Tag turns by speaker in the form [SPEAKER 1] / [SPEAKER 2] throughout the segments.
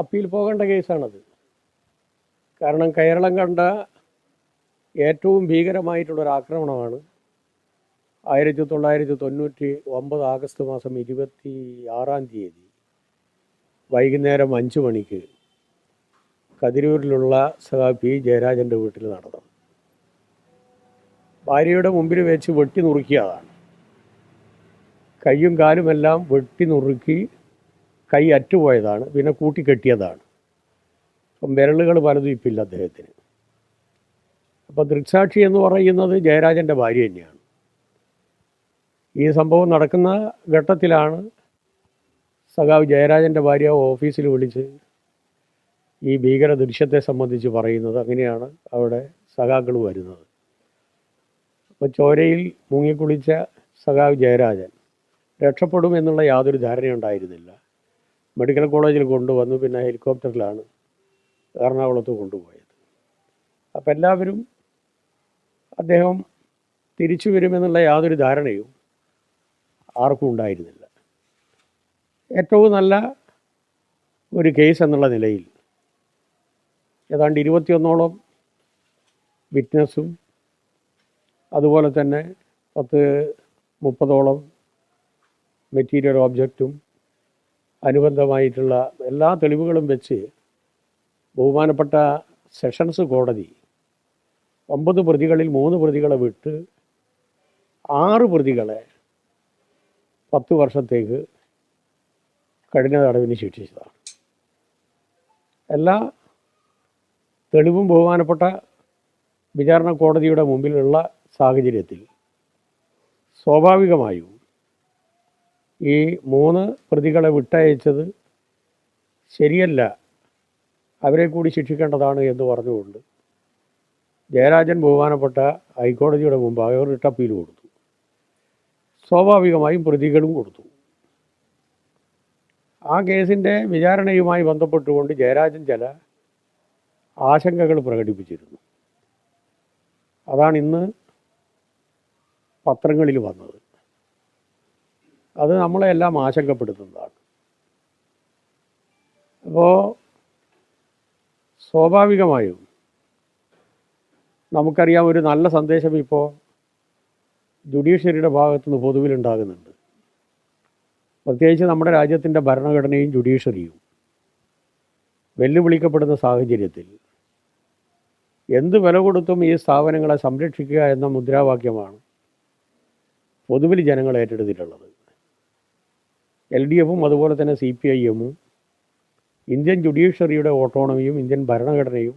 [SPEAKER 1] Appeal പോകേണ്ട കേസാണത്. കാരണം കേരളം കണ്ട ഏറ്റവും ഭീകരമായിട്ടുള്ളൊരു ആക്രമണമാണ് 1999 ആഗസ്റ്റ് മാസം 26 വൈകുന്നേരം 5 മണിക്ക് കതിരൂരിലുള്ള പി ജയരാജൻ്റെ വീട്ടിൽ നടന്നത്. ഭാര്യയുടെ മുമ്പിൽ വെച്ച് വെട്ടി നുറുക്കിയതാണ്. കൈയും കാലുമെല്ലാം വെട്ടി നുറുക്കി, കൈ അറ്റുപോയതാണ്, പിന്നെ കൂട്ടിക്കെട്ടിയതാണ്. അപ്പം വിരലുകൾ പലതും ഇപ്പില്ല അദ്ദേഹത്തിന്. അപ്പോൾ ദൃക്സാക്ഷി എന്ന് പറയുന്നത് ജയരാജൻ്റെ ഭാര്യ തന്നെയാണ്. ഈ സംഭവം നടക്കുന്ന ഘട്ടത്തിലാണ് ജയരാജൻ്റെ ഭാര്യ ഓഫീസിൽ വിളിച്ച് ഈ ഭീകര ദൃശ്യത്തെ സംബന്ധിച്ച് പറയുന്നത്. അങ്ങനെയാണ് അവിടെ സഖാക്കൾ വരുന്നത്. അപ്പോൾ ചോരയിൽ മുങ്ങിക്കുളിച്ച ജയരാജൻ രക്ഷപ്പെടുമെന്നുള്ള യാതൊരു ധാരണയുണ്ടായിരുന്നില്ല. മെഡിക്കൽ കോളേജിൽ കൊണ്ടുവന്നു, പിന്നെ ഹെലികോപ്റ്ററിലാണ് എറണാകുളത്ത് കൊണ്ടുപോയത്. അപ്പം എല്ലാവരും അദ്ദേഹം തിരിച്ചു വരുമെന്നുള്ള യാതൊരു ധാരണയും ആർക്കും ഉണ്ടായിരുന്നില്ല. ഏറ്റവും നല്ല ഒരു കേസ് എന്നുള്ള നിലയിൽ ഏതാണ്ട് 21ഓളം വിറ്റ്നസ്സും അതുപോലെ തന്നെ 10-30ഓളം മെറ്റീരിയൽ ഓബ്ജക്റ്റും അനുബന്ധമായിട്ടുള്ള എല്ലാ തെളിവുകളും വെച്ച് ബഹുമാനപ്പെട്ട സെഷൻസ് കോടതി 9 പ്രതികളിൽ 3 പ്രതികളെ വിട്ട് 6 പ്രതികളെ 10 വർഷത്തേക്ക് കഠിന തടവിന് ശിക്ഷിച്ചതാണ്. എല്ലാ തെളിവും ബഹുമാനപ്പെട്ട വിചാരണ കോടതിയുടെ മുമ്പിലുള്ള സാഹചര്യത്തിൽ സ്വാഭാവികമായും ഈ 3 പ്രതികളെ വിട്ടയച്ചത് ശരിയല്ല, അവരെ കൂടി ശിക്ഷിക്കേണ്ടതാണ് എന്ന് പറഞ്ഞുകൊണ്ട് ജയരാജൻ ബഹുമാനപ്പെട്ട ഹൈക്കോടതിയുടെ മുമ്പാകെ ഒരു റിട്ട് അപ്പീൽ കൊടുത്തു. സ്വാഭാവികമായും പ്രതികളും കൊടുത്തു. ആ കേസിൻ്റെ വിചാരണയുമായി ബന്ധപ്പെട്ടുകൊണ്ട് ജയരാജൻ ചില ആശങ്കകൾ പ്രകടിപ്പിച്ചിരുന്നു. അതാണ് ഇന്ന് പത്രങ്ങളിൽ വന്നത്. അത് നമ്മളെല്ലാം ആശങ്കപ്പെടുത്തുന്നതാണ്. അപ്പോൾ സ്വാഭാവികമായും നമുക്കറിയാം, ഒരു നല്ല സന്ദേശം ഇപ്പോൾ ജുഡീഷ്യറിയുടെ ഭാഗത്തുനിന്ന് പൊതുവിലുണ്ടാകുന്നുണ്ട്. പ്രത്യേകിച്ച് നമ്മുടെ രാജ്യത്തിൻ്റെ ഭരണഘടനയും ജുഡീഷ്യറിയും വെല്ലുവിളിക്കപ്പെടുന്ന സാഹചര്യത്തിൽ എന്ത് വില കൊടുത്തും ഈ സ്ഥാപനങ്ങളെ സംരക്ഷിക്കുക എന്ന മുദ്രാവാക്യമാണ് പൊതുവിൽ ജനങ്ങൾ ഏറ്റെടുത്തിട്ടുള്ളത്. LDFും അതുപോലെ തന്നെ CPIഎമ്മും ഇന്ത്യൻ ജുഡീഷ്യറിയുടെ ഓട്ടോണമിയും ഇന്ത്യൻ ഭരണഘടനയും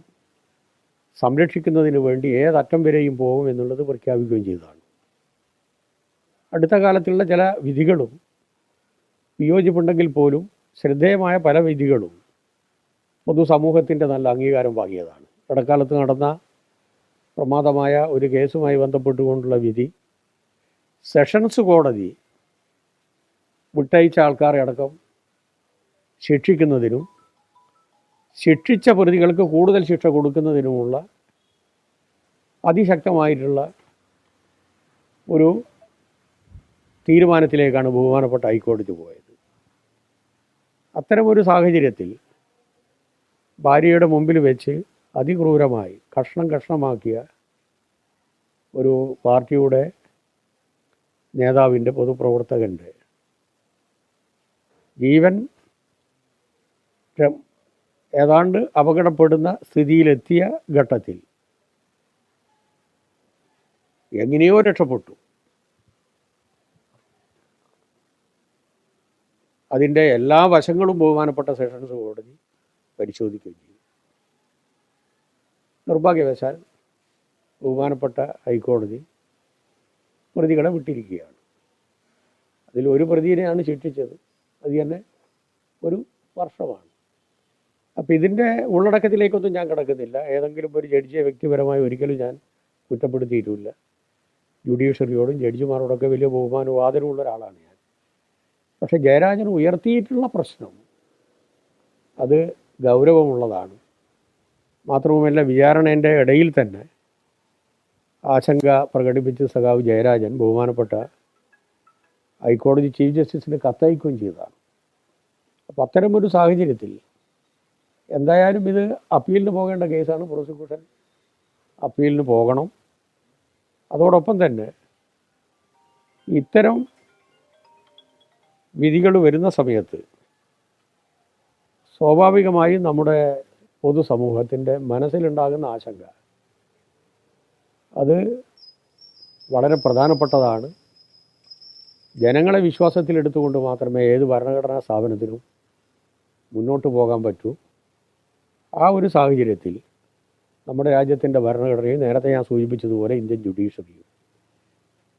[SPEAKER 1] സംരക്ഷിക്കുന്നതിന് വേണ്ടി ഏതറ്റം വരെയും പോകും എന്നുള്ളത് പ്രഖ്യാപിക്കുകയും ചെയ്തതാണ്. അടുത്ത കാലത്തുള്ള ചില വിധികളും വിയോജിപ്പുണ്ടെങ്കിൽ പോലും ശ്രദ്ധേയമായ പല വിധികളും പൊതുസമൂഹത്തിൻ്റെ നല്ല അംഗീകാരം വാങ്ങിയതാണ്. ഇടക്കാലത്ത് നടന്ന പ്രമാദമായ ഒരു കേസുമായി ബന്ധപ്പെട്ടുകൊണ്ടുള്ള വിധി സെഷൻസ് കോടതി വിട്ടയച്ച ആൾക്കാരെ അടക്കം ശിക്ഷിക്കുന്നതിനും ശിക്ഷിച്ച പ്രതികൾക്ക് കൂടുതൽ ശിക്ഷ കൊടുക്കുന്നതിനുമുള്ള അതിശക്തമായിട്ടുള്ള ഒരു തീരുമാനത്തിലേക്കാണ് ബഹുമാനപ്പെട്ട ഹൈക്കോടതി പോയത്. അത്തരമൊരു സാഹചര്യത്തിൽ ഭാര്യയുടെ മുമ്പിൽ വെച്ച് അതിക്രൂരമായി കഷ്ണമാക്കിയ ഒരു പാർട്ടിയുടെ നേതാവിൻ്റെ പൊതുപ്രവർത്തകൻ്റെ ജീവൻ ഏതാണ്ട് അപകടപ്പെടുന്ന സ്ഥിതിയിലെത്തിയ ഘട്ടത്തിൽ എങ്ങനെയോ രക്ഷപ്പെട്ടു. അതിൻ്റെ എല്ലാ വശങ്ങളും ബഹുമാനപ്പെട്ട സെഷൻസ് കോടതി പരിശോധിക്കുകയും ചെയ്തു. നിർഭാഗ്യവശാൽ ബഹുമാനപ്പെട്ട ഹൈക്കോടതി പ്രതികളെ വിട്ടിരിക്കുകയാണ്. അതിൽ ഒരു പ്രതിയെയാണ് ശിക്ഷിച്ചത്. അത് തന്നെ 1 വർഷമാണ്. അപ്പോൾ ഇതിൻ്റെ ഉള്ളടക്കത്തിലേക്കൊന്നും ഞാൻ കിടക്കുന്നില്ല. ഏതെങ്കിലും ഒരു ജഡ്ജിയെ വ്യക്തിപരമായി ഒരിക്കലും ഞാൻ കുറ്റപ്പെടുത്തിയിട്ടില്ല. ജുഡീഷ്യറിയോടും ജഡ്ജിമാരോടൊക്കെ വലിയ ബഹുമാനവും ആദരവുള്ള ഒരാളാണ് ഞാൻ. പക്ഷേ ജയരാജൻ ഉയർത്തിയിട്ടുള്ള പ്രശ്നം അത് ഗൗരവമുള്ളതാണ്. മാത്രവുമല്ല, വിചാരണേൻ്റെ ഇടയിൽ തന്നെ ആശങ്ക പ്രകടിപ്പിച്ച് ജയരാജൻ ബഹുമാനപ്പെട്ട ഹൈക്കോടതി ചീഫ് ജസ്റ്റിസിന് കത്തയക്കുകയും ചെയ്തതാണ്. അപ്പോൾ അത്തരമൊരു സാഹചര്യത്തിൽ എന്തായാലും ഇത് അപ്പീലിന് പോകേണ്ട കേസാണ്. പ്രോസിക്യൂഷൻ അപ്പീലിന് പോകണം. അതോടൊപ്പം തന്നെ ഇത്തരം വിധികൾ വരുന്ന സമയത്ത് സ്വാഭാവികമായും നമ്മുടെ പൊതുസമൂഹത്തിൻ്റെ മനസ്സിലുണ്ടാകുന്ന ആശങ്ക അത് വളരെ പ്രധാനപ്പെട്ടതാണ്. ജനങ്ങളെ വിശ്വാസത്തിലെടുത്തുകൊണ്ട് മാത്രമേ ഏത് ഭരണഘടനാ സ്ഥാപനത്തിനും മുന്നോട്ട് പോകാൻ പറ്റൂ. ആ ഒരു സാഹചര്യത്തിൽ നമ്മുടെ രാജ്യത്തിൻ്റെ ഭരണഘടനയും നേരത്തെ ഞാൻ സൂചിപ്പിച്ചതുപോലെ ഇന്ത്യൻ ജുഡീഷ്യറിയും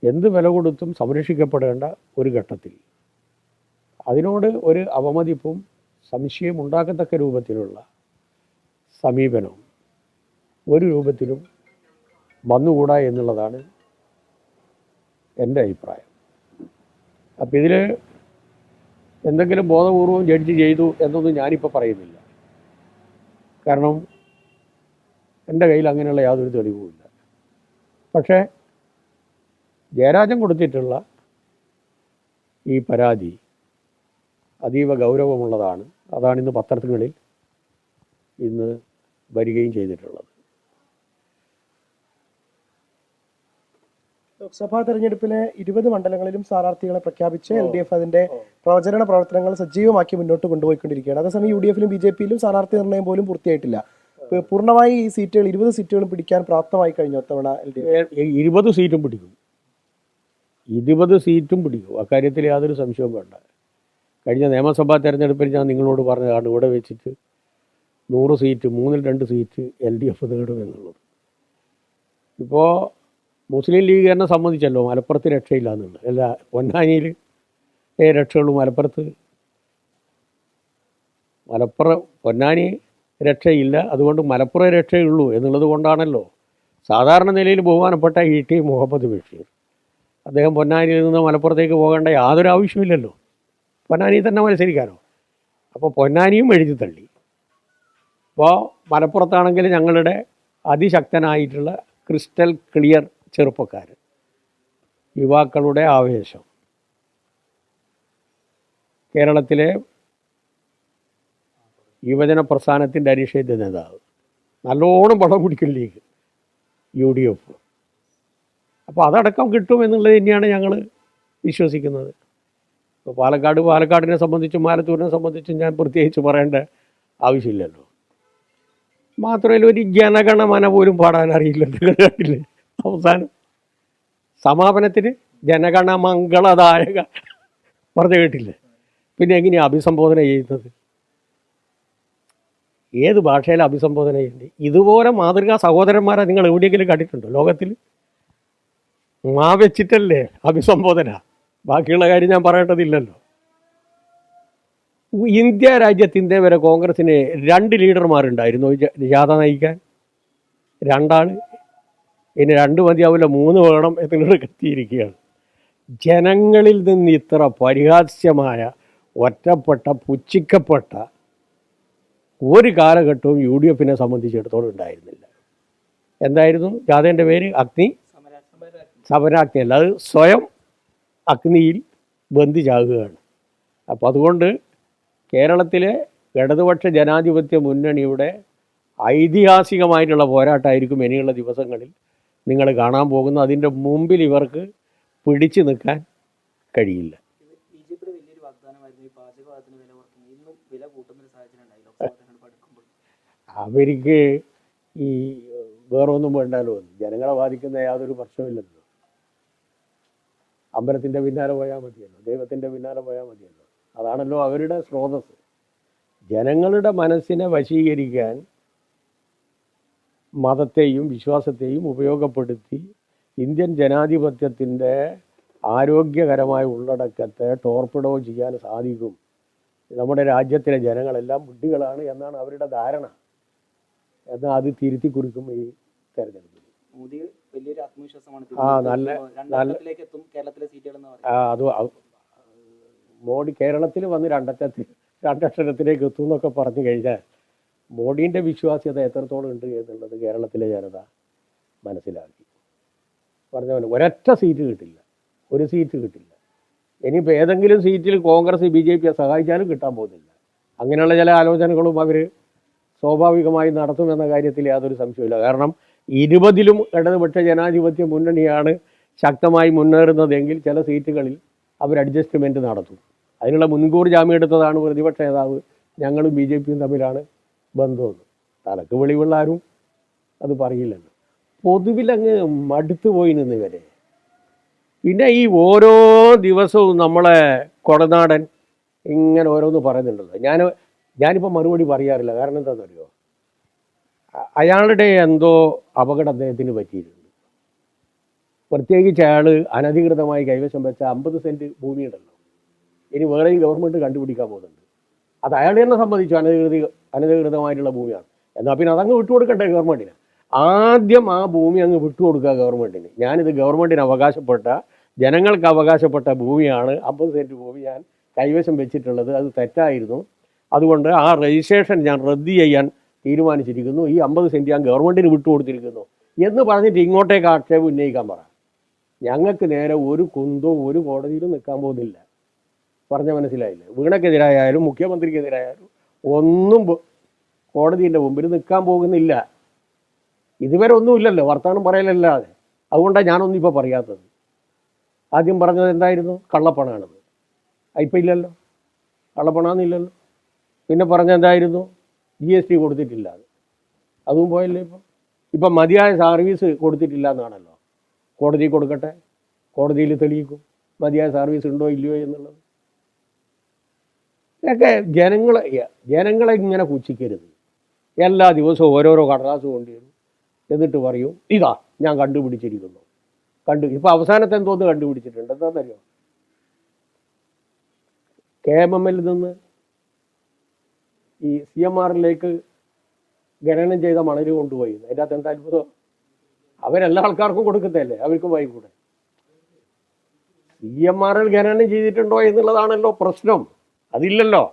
[SPEAKER 1] എന്ത് വില കൊടുത്തും സംരക്ഷിക്കപ്പെടേണ്ട ഒരു ഘട്ടത്തിൽ അതിനോട് ഒരു അവമതിപ്പും സംശയം ഉണ്ടാക്കത്തക്ക രൂപത്തിലുള്ള സമീപനം ഒരു രൂപത്തിലും വന്നുകൂടാ എന്നുള്ളതാണ് എൻ്റെ അഭിപ്രായം. അപ്പം ഇതിൽ എന്തെങ്കിലും ബോധപൂർവം ജഡ്ജ് ചെയ്തു എന്നൊന്നും ഞാനിപ്പോൾ പറയുന്നില്ല. കാരണം എൻ്റെ കയ്യിൽ അങ്ങനെയുള്ള യാതൊരു തെളിവുമില്ല. പക്ഷേ ജയരാജൻ കൊടുത്തിട്ടുള്ള ഈ പരാതി അതീവ ഗൗരവമുള്ളതാണ്. അതാണ് ഇന്ന് പത്രങ്ങളിൽ ഇന്ന് വരികയും ചെയ്തിട്ടുള്ളത്.
[SPEAKER 2] ലോക്സഭാ തെരഞ്ഞെടുപ്പിലെ 20 മണ്ഡലങ്ങളിലും സ്ഥാനാർത്ഥികളെ പ്രഖ്യാപിച്ച് LDF അതിന്റെ പ്രചരണ പ്രവർത്തനങ്ങൾ സജീവമാക്കി മുന്നോട്ട് കൊണ്ടുപോയിക്കൊണ്ടിരിക്കുകയാണ്. അതേസമയം UDF-ലും BJP-ലും സ്ഥാനാർത്ഥി നിർണ്ണയം പോലും പൂർത്തിയായിട്ടില്ല. പൂർണ്ണമായി ഈ സീറ്റുകൾ 20 സീറ്റുകളും പിടിക്കാൻ പ്രാപ്തമായി കഴിഞ്ഞു തവണ LDF.
[SPEAKER 1] 20 സീറ്റും പിടിക്കും, 20 സീറ്റും പിടിക്കും. അക്കാര്യത്തിൽ യാതൊരു സംശയവും വേണ്ട. കഴിഞ്ഞ നിയമസഭാ തെരഞ്ഞെടുപ്പിൽ ഞാൻ നിങ്ങളോട് പറഞ്ഞതാണ് ഇവിടെ വെച്ചിട്ട് 100 സീറ്റ് 3-ൽ 2 സീറ്റ് LDF നേടും എന്നുള്ളത്. ഇപ്പോൾ മുസ്ലിം ലീഗ് എന്നെ സംബന്ധിച്ചല്ലോ മലപ്പുറത്ത് രക്ഷയില്ല എന്നുള്ളത്. അല്ല, പൊന്നാനിയിൽ രക്ഷയുള്ളൂ, പൊന്നാനി രക്ഷയില്ല, അതുകൊണ്ട് മലപ്പുറം രക്ഷയുള്ളൂ എന്നുള്ളത് കൊണ്ടാണല്ലോ സാധാരണ നിലയിൽ ബഹുമാനപ്പെട്ട ET മുഹമ്മദ് ബഷീർ അദ്ദേഹം പൊന്നാനിയിൽ നിന്ന് മലപ്പുറത്തേക്ക് പോകേണ്ട യാതൊരു ആവശ്യമില്ലല്ലോ, പൊന്നാനി തന്നെ മത്സരിക്കാനോ. അപ്പോൾ പൊന്നാനിയും എഴുതി തള്ളി. അപ്പോൾ മലപ്പുറത്താണെങ്കിൽ ഞങ്ങളുടെ അതിശക്തനായിട്ടുള്ള ക്രിസ്റ്റൽ ക്ലിയർ ചെറുപ്പക്കാരൻ, യുവാക്കളുടെ ആവേശം, കേരളത്തിലെ യുവജന പ്രസ്ഥാനത്തിൻ്റെ അനിഷേധ്യ നേതാവ്, നല്ലോണം പണം പിടിക്കും ലീഗ് UDF. അപ്പോൾ അതടക്കം കിട്ടുമെന്നുള്ളത് തന്നെയാണ് ഞങ്ങൾ വിശ്വസിക്കുന്നത്. ഇപ്പോൾ പാലക്കാടിനെ സംബന്ധിച്ചും ആലത്തൂരിനെ സംബന്ധിച്ചും ഞാൻ പ്രത്യേകിച്ച് പറയേണ്ട ആവശ്യമില്ലല്ലോ. മാത്രമല്ല ഒരു ജനഗണമന പോലും പാടാൻ അറിയില്ലല്ലോ. കണ്ടില്ലേ അവസാനം സമാപനത്തിന് ജനഗണമംഗളദായക പറഞ്ഞു കേട്ടില്ലേ? പിന്നെ എങ്ങനെയാണ് അഭിസംബോധന ചെയ്യുന്നത്? ഏത് ഭാഷയിൽ അഭിസംബോധന ചെയ്യുന്നത്? ഇതുപോലെ മാതൃകാ സഹോദരന്മാരെ നിങ്ങൾ എവിടെയെങ്കിലും കണ്ടിട്ടുണ്ടോ ലോകത്തിൽ? വെച്ചിട്ടല്ലേ അഭിസംബോധന, ബാക്കിയുള്ള കാര്യം ഞാൻ പറയേണ്ടതില്ലല്ലോ. ഇന്ത്യ രാജ്യത്തിൻ്റെ വരെ കോൺഗ്രസ്സിന് 2 ലീഡർമാരുണ്ടായിരുന്നു ജാഥ നയിക്കാൻ, 2 ആൾ. ഇനി 2 മതിയാവില്ല, 3 വേണം എന്നുള്ളത് എത്തിയിരിക്കുകയാണ്. ജനങ്ങളിൽ നിന്ന് ഇത്ര പരിഹാസ്യമായ, ഒറ്റപ്പെട്ട, പുച്ഛിക്കപ്പെട്ട ഒരു കാലഘട്ടവും UDF-നെ സംബന്ധിച്ചിടത്തോളം ഉണ്ടായിരുന്നില്ല. എന്തായിരുന്നു ജാഥേൻ്റെ പേര്? സമരാഗ്നി അല്ല, അത് സ്വയം അഗ്നിയിൽ ബന്ധിച്ചാകുകയാണ്. അപ്പോൾ അതുകൊണ്ട് കേരളത്തിലെ ഇടതുപക്ഷ ജനാധിപത്യ മുന്നണിയുടെ ഐതിഹാസികമായിട്ടുള്ള പോരാട്ടമായിരിക്കും ഇനിയുള്ള ദിവസങ്ങളിൽ നിങ്ങൾ കാണാൻ പോകുന്നത്. അതിൻ്റെ മുമ്പിൽ ഇവർക്ക് പിടിച്ചു നിൽക്കാൻ കഴിയില്ല. അവർക്ക് ഈ വേറൊന്നും വേണ്ടാലോ, ജനങ്ങളെ ബാധിക്കുന്ന യാതൊരു പ്രശ്നമില്ലല്ലോ. അമ്പലത്തിൻ്റെ പിന്നാലെ പോയാൽ മതിയല്ലോ, ദൈവത്തിൻ്റെ പിന്നാലെ പോയാൽ മതിയല്ലോ. അതാണല്ലോ അവരുടെ സ്രോതസ്. ജനങ്ങളുടെ മനസ്സിനെ വശീകരിക്കാൻ മതത്തെയും വിശ്വാസത്തെയും ഉപയോഗപ്പെടുത്തി ഇന്ത്യൻ ജനാധിപത്യത്തിൻ്റെ ആരോഗ്യകരമായ ഉള്ളടക്കത്തെ ടോർപ്പിഡോ ചെയ്യാൻ സാധിക്കും. നമ്മുടെ രാജ്യത്തിലെ ജനങ്ങളെല്ലാം ബുദ്ധികളാണ് എന്നാണ് അവരുടെ ധാരണ. എന്നാൽ അത് തിരുത്തി കുറിക്കും ഈ തെരഞ്ഞെടുപ്പിൽ. മോഡി കേരളത്തിൽ വന്ന് രണ്ടക്ഷരത്തിലേക്ക് എത്തും എന്നൊക്കെ പറഞ്ഞു കഴിഞ്ഞാൽ മോഡീൻ്റെ വിശ്വാസ്യത എത്രത്തോളം ഉണ്ട് എന്നുള്ളത് കേരളത്തിലെ ജനത മനസ്സിലാക്കി. പറഞ്ഞ പോലെ ഒരൊറ്റ സീറ്റ് കിട്ടില്ല, ഒരു സീറ്റ് കിട്ടില്ല. ഇനിയിപ്പോൾ ഏതെങ്കിലും സീറ്റിൽ കോൺഗ്രസ് BJP സഹായിച്ചാലും കിട്ടാൻ പോകുന്നില്ല. അങ്ങനെയുള്ള ചില ആലോചനകളും അവർ സ്വാഭാവികമായി നടത്തുമെന്ന കാര്യത്തിൽ യാതൊരു സംശയമില്ല. കാരണം 20ലും ഇടതുപക്ഷ ജനാധിപത്യ മുന്നണിയാണ് ശക്തമായി മുന്നേറുന്നതെങ്കിൽ ചില സീറ്റുകളിൽ അവർ അഡ്ജസ്റ്റ്മെൻറ്റ് നടത്തും. അതിനുള്ള മുൻകൂർ ജാമ്യം എടുത്തതാണ് പ്രതിപക്ഷ നേതാവ് ഞങ്ങളും BJPയും തമ്മിലാണ് ബന്ധമെന്ന്. തലക്ക് വെളിവുള്ള ആരും അത് പറയില്ലല്ലോ. പൊതുവിലങ്ങ് മടുത്തു പോയി നിന്നിവരെ. പിന്നെ ഈ ഓരോ ദിവസവും നമ്മളെ കൊടനാടൻ ഇങ്ങനെ ഓരോന്ന് പറയുന്നുണ്ടല്ലോ. ഞാനിപ്പോൾ മറുപടി പറയാറില്ല. കാരണം എന്താണെന്നറിയോ, അയാളുടെ എന്തോ അപകടം അദ്ദേഹത്തിന് പറ്റിയിട്ടുണ്ട്. പ്രത്യേകിച്ച് അയാൾ അനധികൃതമായി കൈവശം വെച്ച 50 സെൻറ്റ് ഭൂമിയുണ്ടല്ലോ, ഇനി വേറെയും ഗവൺമെൻറ് കണ്ടുപിടിക്കാൻ പോകുന്നുണ്ട്. അത് അയാൾ തന്നെ സമ്മതിച്ചു അനധികൃതമായിട്ടുള്ള ഭൂമിയാണ്. എന്നാൽ പിന്നെ അതങ്ങ് വിട്ടുകൊടുക്കണ്ടേ ഗവൺമെൻറ്റിന്? ആദ്യം ആ ഭൂമി അങ്ങ് വിട്ടുകൊടുക്കുക ഗവൺമെൻറ്റിന്. ഞാനിത് ഗവൺമെൻറ്റിന് അവകാശപ്പെട്ട, ജനങ്ങൾക്ക് അവകാശപ്പെട്ട ഭൂമിയാണ്. 50 സെൻറ്റ് ഭൂമി ഞാൻ കൈവശം വെച്ചിട്ടുള്ളത്, അത് തെറ്റായിരുന്നു. അതുകൊണ്ട് ആ രജിസ്ട്രേഷൻ ഞാൻ റദ്ദ് ചെയ്യാൻ തീരുമാനിച്ചിരിക്കുന്നു. ഈ 50 സെൻറ്റ് ഞാൻ ഗവൺമെൻറ്റിന് വിട്ടുകൊടുത്തിരിക്കുന്നു എന്ന് പറഞ്ഞിട്ട് ഇങ്ങോട്ടേക്ക് ആക്ഷേപം ഉന്നയിക്കാൻ പറ. ഞങ്ങൾക്ക് നേരെ ഒരു കുന്തവും ഒരു കോടതിയിലും നിൽക്കാൻ പോകുന്നില്ല. പറഞ്ഞ മനസ്സിലായില്ലേ? വീണക്കെതിരായാലും മുഖ്യമന്ത്രിക്കെതിരായാലും ഒന്നും കോടതിൻ്റെ മുമ്പിൽ നിൽക്കാൻ പോകുന്നില്ല. ഇതുവരെ ഒന്നുമില്ലല്ലോ, വർത്തമാനം പറയലല്ലാതെ. അതുകൊണ്ടാണ് ഞാനൊന്നും ഇപ്പോൾ പറയാത്തത്. ആദ്യം പറഞ്ഞത് എന്തായിരുന്നു? കള്ളപ്പണമാണെന്ന്. ഇപ്പം ഇല്ലല്ലോ, കള്ളപ്പണമാണെന്നില്ലല്ലോ. പിന്നെ പറഞ്ഞത് എന്തായിരുന്നു? GST കൊടുത്തിട്ടില്ല. അതും പോയല്ലേ. ഇപ്പം മതിയായ സർവീസ് കൊടുത്തിട്ടില്ല എന്നാണല്ലോ. കോടതി കൊടുക്കട്ടെ, കോടതിയിൽ തെളിയിക്കും മതിയായ സർവീസ് ഉണ്ടോ ഇല്ലയോ എന്നുള്ളത്. ഇതൊക്കെ ജനങ്ങളെ ഇങ്ങനെ പുച്ഛിക്കരുത്. എല്ലാ ദിവസവും ഓരോരോ കടലാസ് കൊണ്ടുവരും, എന്നിട്ട് പറയും ഇതാ ഞാൻ കണ്ടുപിടിച്ചിരിക്കുന്നു. ഇപ്പം അവസാനത്തെ എന്തോന്ന് കണ്ടുപിടിച്ചിട്ടുണ്ട്. എന്താണെന്നറിയോ? KMMൽ നിന്ന് ഈ CMRലേക്ക് ഖനനം ചെയ്ത മണൽ കൊണ്ടുപോയി. അതിൻ്റെ അകത്ത് എന്താ അത്ഭുതം? അവരെല്ലാ ആൾക്കാർക്കും കൊടുക്കുന്നതല്ലേ, അവർക്കും വാങ്ങിക്കൂടെ? CMRൽ ഖനനം ചെയ്തിട്ടുണ്ടോ എന്നുള്ളതാണല്ലോ പ്രശ്നം. അതില്ലല്ലോ.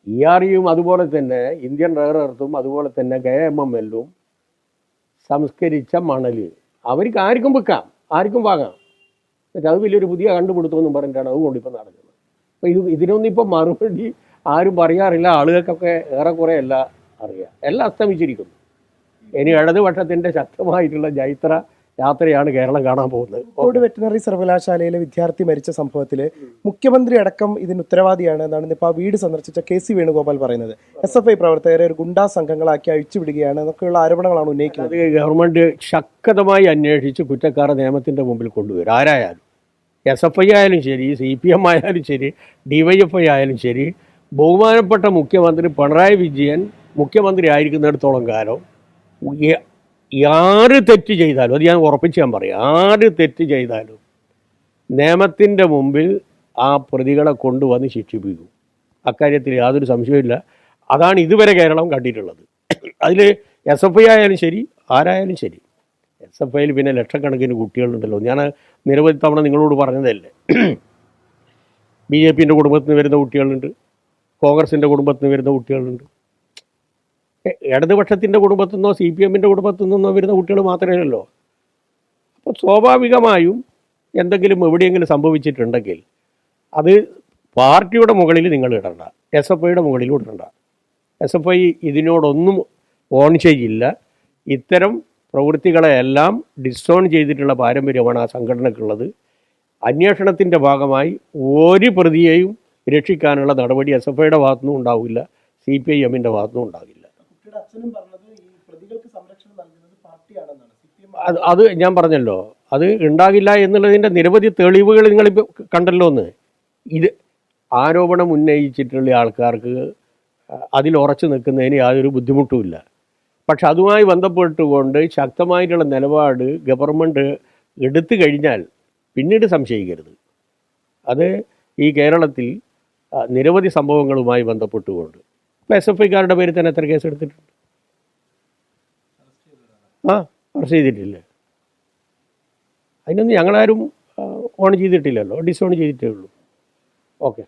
[SPEAKER 1] EREയും അതുപോലെ തന്നെ ഇന്ത്യൻ റെയർ എർത്തും അതുപോലെ തന്നെ KMMലും സംസ്കരിച്ച മണൽ അവർക്ക് ആർക്കും വിൽക്കാം, ആർക്കും വാങ്ങാം. എന്നിട്ട് അത് വലിയൊരു പുതിയ കണ്ടുപിടുത്തമെന്നും പറഞ്ഞിട്ടാണ് അതുകൊണ്ട് ഇപ്പം നടക്കുന്നത്. അപ്പോൾ ഇതിനൊന്നും ഇപ്പം മറുപടി ആരും പറയാറില്ല. ആളുകൾക്കൊക്കെ ഏറെക്കുറെ എല്ലാം അറിയാം. എല്ലാം അസ്തമിച്ചിരിക്കുന്നു. ഇനി ഇടതുപക്ഷത്തിൻ്റെ ശക്തമായിട്ടുള്ള ജൈത്ര യാത്രയാണ് കേരളം കാണാൻ പോകുന്നത്.
[SPEAKER 2] കോഴിക്കോട് വെറ്റിനറി സർവകലാശാലയിലെ വിദ്യാർത്ഥി മരിച്ച സംഭവത്തിൽ മുഖ്യമന്ത്രി അടക്കം ഇതിന് ഉത്തരവാദിയാണ് എന്നാണ് ഇപ്പോൾ ആ വീട് സന്ദർശിച്ച KC വേണുഗോപാൽ പറയുന്നത്. SFI പ്രവർത്തകരെ ഒരു ഗുണ്ടാ സംഘങ്ങളാക്കി അഴിച്ചുവിടുകയാണ് എന്നൊക്കെയുള്ള ആരോപണങ്ങളാണ് ഉന്നയിക്കുന്നത്.
[SPEAKER 1] അത് ഗവൺമെൻറ് ശക്തമായി അന്വേഷിച്ച് കുറ്റക്കാരെ നിയമത്തിൻ്റെ മുമ്പിൽ കൊണ്ടുവരും. ആരായാലും, SFI ആയാലും ശരി, CPM ആയാലും ശരി, DYFI ആയാലും ശരി. ബഹുമാനപ്പെട്ട മുഖ്യമന്ത്രി പിണറായി വിജയൻ മുഖ്യമന്ത്രി ആയിരിക്കുന്നിടത്തോളം കാലം ആര് തെറ്റ് ചെയ്താലും, അത് ഞാൻ ഉറപ്പിച്ച് ഞാൻ പറയും, ആര് തെറ്റ് ചെയ്താലും നിയമത്തിൻ്റെ മുമ്പിൽ ആ പ്രതികളെ കൊണ്ടുവന്ന് ശിക്ഷിപ്പിക്കും. അക്കാര്യത്തിൽ യാതൊരു സംശയമില്ല. അതാണ് ഇതുവരെ കേരളം കണ്ടിട്ടുള്ളത്. അതിൽ SFI ആയാലും ശരി, ആരായാലും ശരി. SFIയിൽ പിന്നെ ലക്ഷക്കണക്കിന് കുട്ടികളുണ്ടല്ലോ. ഞാൻ നിരവധി തവണ നിങ്ങളോട് പറഞ്ഞതല്ലേ, BJPൻ്റെ കുടുംബത്തിൽ നിന്ന് വരുന്ന കുട്ടികളുണ്ട്, കോൺഗ്രസിൻ്റെ കുടുംബത്തിൽ നിന്ന് വരുന്ന കുട്ടികളുണ്ട്. ഇടതുപക്ഷത്തിൻ്റെ കുടുംബത്തിൽ നിന്നോ CPMൻ്റെ കുടുംബത്തിൽ നിന്നോ വരുന്ന കുട്ടികൾ മാത്രമല്ലല്ലോ. അപ്പോൾ സ്വാഭാവികമായും എന്തെങ്കിലും എവിടെയെങ്കിലും സംഭവിച്ചിട്ടുണ്ടെങ്കിൽ അത് പാർട്ടിയുടെ മുകളിൽ നിങ്ങൾ ഇടണ്ട, SFIയുടെ മുകളിലും ഇടണ്ട. SFI ഇതിനോടൊന്നും ഓൺ ചെയ്യില്ല. ഇത്തരം പ്രവൃത്തികളെയെല്ലാം ഡിസോൺ ചെയ്തിട്ടുള്ള പാരമ്പര്യമാണ് ആ സംഘടനയ്ക്കുള്ളത്. അന്വേഷണത്തിൻ്റെ ഭാഗമായി ഒരു പ്രതിയെയും രക്ഷിക്കാനുള്ള നടപടി SFIയുടെ ഭാഗത്തുനിന്നും ഉണ്ടാവില്ല, CPIMൻ്റെ ഭാഗത്തുനിന്നും ഉണ്ടാകില്ല. അത് ഞാൻ പറഞ്ഞല്ലോ, അത് ഉണ്ടാകില്ല എന്നുള്ളതിൻ്റെ നിരവധി തെളിവുകൾ നിങ്ങളിപ്പോൾ കണ്ടല്ലോ. ഇത് ആരോപണം ഉന്നയിച്ചിട്ടുള്ള ആൾക്കാർക്ക് അതിൽ ഉറച്ചു നിൽക്കുന്നതിന് യാതൊരു ബുദ്ധിമുട്ടുമില്ല. പക്ഷെ അതുമായി ബന്ധപ്പെട്ടുകൊണ്ട് ശക്തമായിട്ടുള്ള നിലപാട് ഗവൺമെൻറ് എടുത്തു കഴിഞ്ഞാൽ പിന്നീട് സംശയിക്കരുത്. അത് ഈ കേരളത്തിൽ നിരവധി സംഭവങ്ങളുമായി ബന്ധപ്പെട്ടുകൊണ്ട് ഇപ്പോൾ SFIക്കാരുടെ പേരിൽ തന്നെ എത്ര കേസ് എടുത്തിട്ടുണ്ട്? അറസ്റ്റ് ചെയ്തിട്ടില്ലേ? അതിനൊന്നും ഞങ്ങളാരും ഓൺ ചെയ്തിട്ടില്ലല്ലോ, ഡിസോൺ ചെയ്തിട്ടേ ഉള്ളൂ. ഓക്കെ.